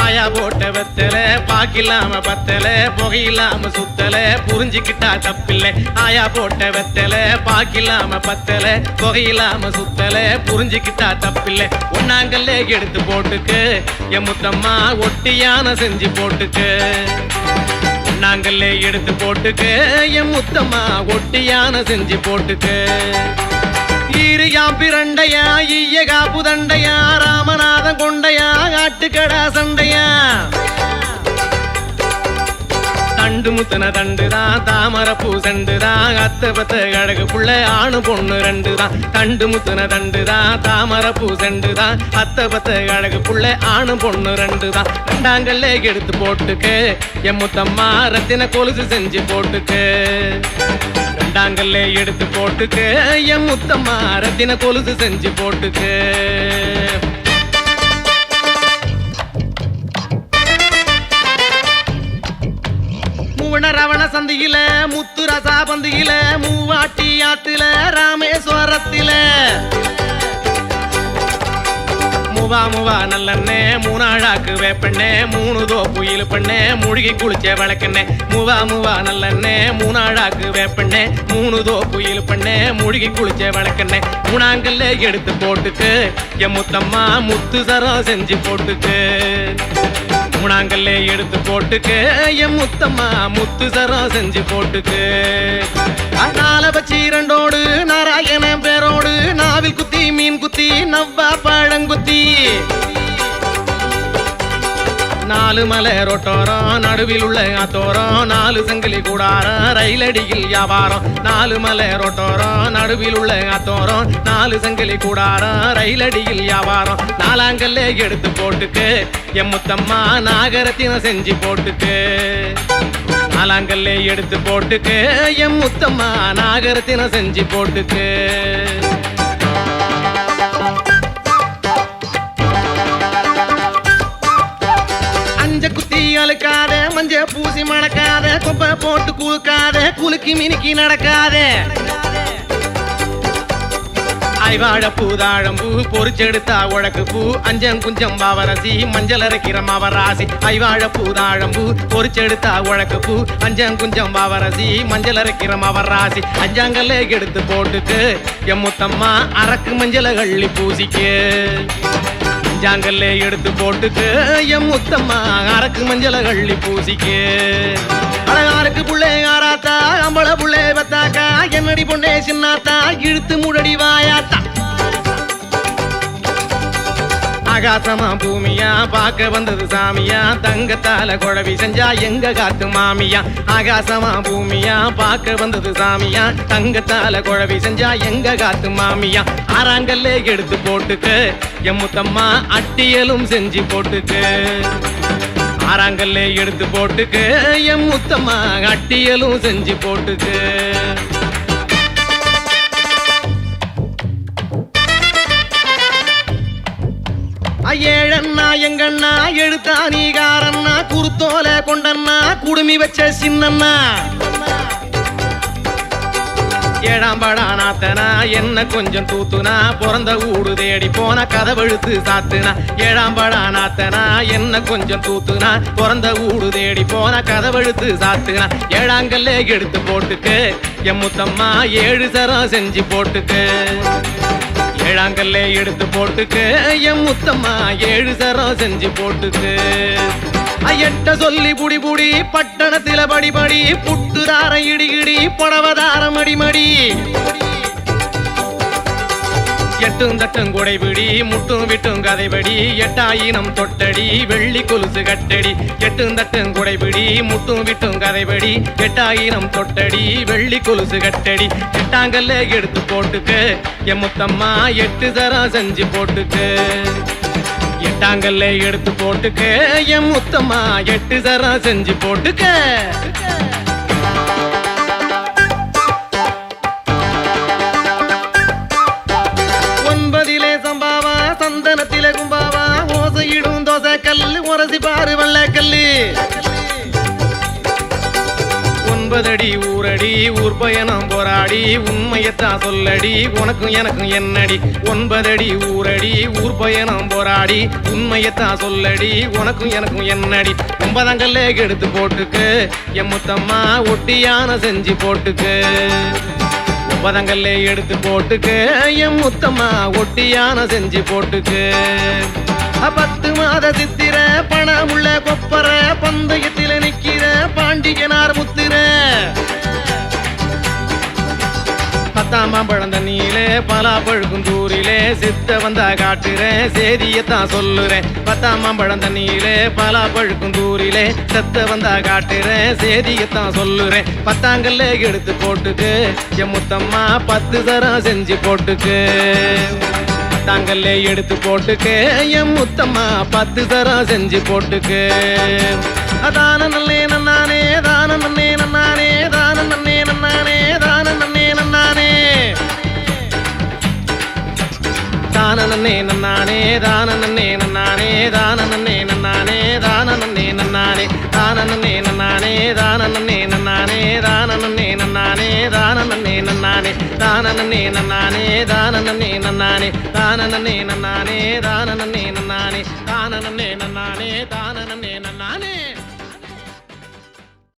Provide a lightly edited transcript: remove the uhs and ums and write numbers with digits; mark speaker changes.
Speaker 1: ஆயா போட்ட வெத்தல பாக்கில்லாம பத்தல புகையில்லாம சுத்தல புரிஞ்சுக்கிட்டா தப்பில்லை ஆயா போட்ட வெத்தல பாக்கில்லாம பத்தல புகையில்லாம சுத்தல புரிஞ்சுக்கிட்டா தப்பில்லை ஒன்னாங்கல்ல எடுத்து போட்டுக்கு என் முத்தம்மா ஒட்டியான செஞ்சு போட்டுக்கு ஒன்னாங்கல்ல எடுத்து போட்டுக்கு என் முத்தம்மா ஒட்டியான செஞ்சு போட்டுக்கு ஈரியாம் பிரண்டையா ஈய காப்பு தண்டையா ராமநாதன் கொண்டையா ஆட்டுக்கடா சண்டையா தண்டு முத்தன தண்டுதான் தாமர பூ சண்டுதான் அத்த பத்த கழகு புள்ள ஆணு பொண்ணு ரெண்டுதான் தண்டு முத்தன தண்டுதான் தாமர பூ சண்டுதான் அத்த பத்த கழகு புள்ள ஆணு பொண்ணு ரெண்டுதான் ரெண்டாங்கல்ல எடுத்து போட்டுக்கு என் முத்தம்மா ரத்தின கொலுசு செஞ்சு போட்டுக்கு ரெண்டாங்கல்ல எடுத்து போட்டுக்கு என் முத்தம்மா ரத்தின கொலுசு செஞ்சு போட்டுக்கு ரவண சந்தியில முத்து ரசா பந்தியில மூவாட்டி ஆத்துல ராமேஸ்வரத்தில முவா முவா நல்லண்ணே மூணாழாக்கு வேப்பண்ணே மூணு தோப்பு இழுப்பண்ணே மூழ்கி குளிச்ச வழக்கண்ணே முவா முவா நல்லண்ணே மூணாழாக்கு வேப்பண்ணே மூணு தோப்பு இழுப்பண்ணே மூழ்கி குளிச்ச வழக்கண்ணே மூணாங்கல்ல எடுத்து போட்டுக்கு என் முத்தம்மா முத்து சரம் செஞ்சு போட்டுக்கு மூணாங்கல்ல எடுத்து போட்டுக்கு என் முத்தம்மா முத்து சரம் செஞ்சு போட்டுக்கு நால பச்சி இரண்டோடு நாராயணன் பேரோடு நாவில் குத்தி மீன் குத்தி நவ்வா பழங்குத்தி நாலு மலை ரோட்டோரம் நடுவில் உள்ள ஆத்தோரம் நாலு சங்கிலி கூடாரம் ரயிலடியில் வியாபாரம் நாலு மலை ரோட்டோரம் நடுவில் உள்ள ஆத்தோரம் நாலு சங்கிலி கூடாரம் ரயிலடியில் வியாபாரம் நாலாங்கல்ல எடுத்து போட்டுக்கு என் முத்தம்மா நாகரத்தின செஞ்சு போட்டுக்கு நாலாங்கல்ல எடுத்து போட்டுக்கு என் முத்தம்மா நாகரத்தின செஞ்சு போட்டுக்கு அழுக்காத மஞ்ச பூசி மணக்காத கொப்பை போட்டு குளுக்காத குலுக்கி மினுக்கி நடக்காத ஐவாழ பூதாழம்பூ பொறிச்செடுத்தா உழக்கு பூ அஞ்சம் குஞ்சம் பாவரசி மஞ்சள் அரைக்கிற மாவராசி ஐவாழ பூதாழம்பூ பொறிச்செடுத்தா உழக்கு பூ அஞ்சம் குஞ்சம் பாவரசி மஞ்சள் அரைக்கிற மாவராசி அஞ்சாங்கல்ல எடுத்து போட்டுக்கு என் முத்தம்மா அரக்கு மஞ்சள கள்ளி பூசிக்கு அஞ்சாங்கல்ல எடுத்து போட்டுக்கு என் முத்தம்மா அரக்கு மஞ்சள கள்ளி பூசிக்கு அழகாருக்கு புள்ளே ஆராத்தா அம்பள புள்ளே பத்தாக்கா என்னடி பொண்ணே சின்னாத்தா இழுத்து முடடி வாயாத்தா ஆகாசமா பூமியா பார்க்க வந்தது சாமியா தங்கத்தால குழவி செஞ்சா எங்க காத்து மாமியா ஆகாசமா பூமியா பார்க்க வந்தது சாமியா தங்கத்தால குழவி செஞ்சா எங்க காத்து மாமியா ஆறாங்கல்ல எடுத்து போட்டுக்கு என் முத்தம்மா அட்டியலும் செஞ்சு போட்டுக்கு ஆறாங்கல்ல எடுத்து போட்டுக்கு என் முத்தம்மா அட்டியலும் செஞ்சு போட்டுக்கு ஏழண்ணா எங்கண்ணா எழுத்தா நீகாரண்ணா குருத்தோல கொண்டண்ணா குடுமி வச்ச சின்னண்ணா ஏழாம் படானாத்தனா என்ன கொஞ்சம் தூத்துனா பிறந்த ஊடு தேடி போன கதவெழுத்து சாத்துனா ஏழாம் படானாத்தனா என்ன கொஞ்சம் தூத்துனா பிறந்த ஊடு தேடி போன கதவெழுத்து சாத்துனா ஏழாங்கல்ல எடுத்து போட்டுக்கு என் முத்தம்மா ஏழு சரம் செஞ்சு போட்டுக்கு ஏழாங்கல்ல எடுத்து போட்டுக்கு என் முத்தம்மா ஏழு சரம் செஞ்சு போட்டுக்கு எட்ட சொல்லி புடி புடி பட்டணத்தில படி படி புட்டுதார இடிகிடி புடவதாரம் அடிமடி எட்டும் தட்டும் குடைபிடி முட்டும் விட்டும் கதைபடி எட்டாயினம் தொட்டடி வெள்ளி கொலுசு கட்டடி எட்டும் தட்டும் குடைபிடி முட்டும் விட்டும் கதைபடி எட்டாயினம் தொட்டடி வெள்ளி கொலுசு கட்டடி எட்டாங்கல்ல எடுத்து போட்டுக்கு என் முத்தம்மா எட்டு சரம் செஞ்சு போட்டுக்கு எட்டாங்கல்ல எடுத்து போட்டுக்கு என் முத்தம்மா எட்டு சரம் செஞ்சு போட்டுக்க சந்தனத்தில கும்பாவா ஓசையிடும் தோசை கல்லு உரசி பாரு வெள்ள கல்லு 9 அடி ஊரடி ஊர் பயணம் போராடி உண்மையத்தான் சொல்லடி உனக்கும் எனக்கும் என்னடி 9 அடி ஊரடி ஊர் பயணம் போராடி உண்மையத்தான் சொல்லடி உனக்கும் எனக்கும் என்னடி 9 கல்லே எடுத்து போட்டுக்கு என் முத்தம்மா ஒட்டியான செஞ்சு போட்டுக்கு 9 கல்லே எடுத்து போட்டுக்கு என் முத்தம்மா ஒட்டியான செஞ்சு போட்டுக்கு 10 மாத சித்திர பணமுள்ள கொப்பர பந்தயத்தில் நிக்கிற பாண்டியனார் முத்திர 10ஆம் மாம்பழம் தண்ணியிலே பலா பழுக்கும் தூரிலே சித்த வந்தா காட்டுறேன் சேதியத்தான் சொல்லுறேன் 10ஆம் மாம்பழம் தண்ணியிலே பலா பழுக்கும் தூரிலே செத்த வந்தா காட்டுறேன் சேதியத்தான் சொல்லுறேன் 10ஆம் கல்லே எடுத்து போட்டுக்கு என் முத்தம்மா 10 தரம் செஞ்சு போட்டுக்கு தாங்கல்லே எடுத்து போட்டுக்கு என் முத்தம்மா 10 தரம் செஞ்சு போட்டுக்கு தான நல்லே நன்னானே தான நன்னே நன்னானே தான நன்னே நன்னானே தான நன்னே நன்னானே தான நன்னே நன்னானே தான நன்னே நன்னானே தான நன்னே நன்னானே தான நன்னே நன்னானே தான நன்னே நன்னானே தான நன்னே நன்னானே தான நன்னே நன்னானே தான நன்னே நன்னானே தான நன்னே நன்னானே தான நன்னே நன்னானே தான நன்னே நன்னானே தான நன்னே நன்னானே தான நன்னே நன்னானே தான நன்னே நன்னானே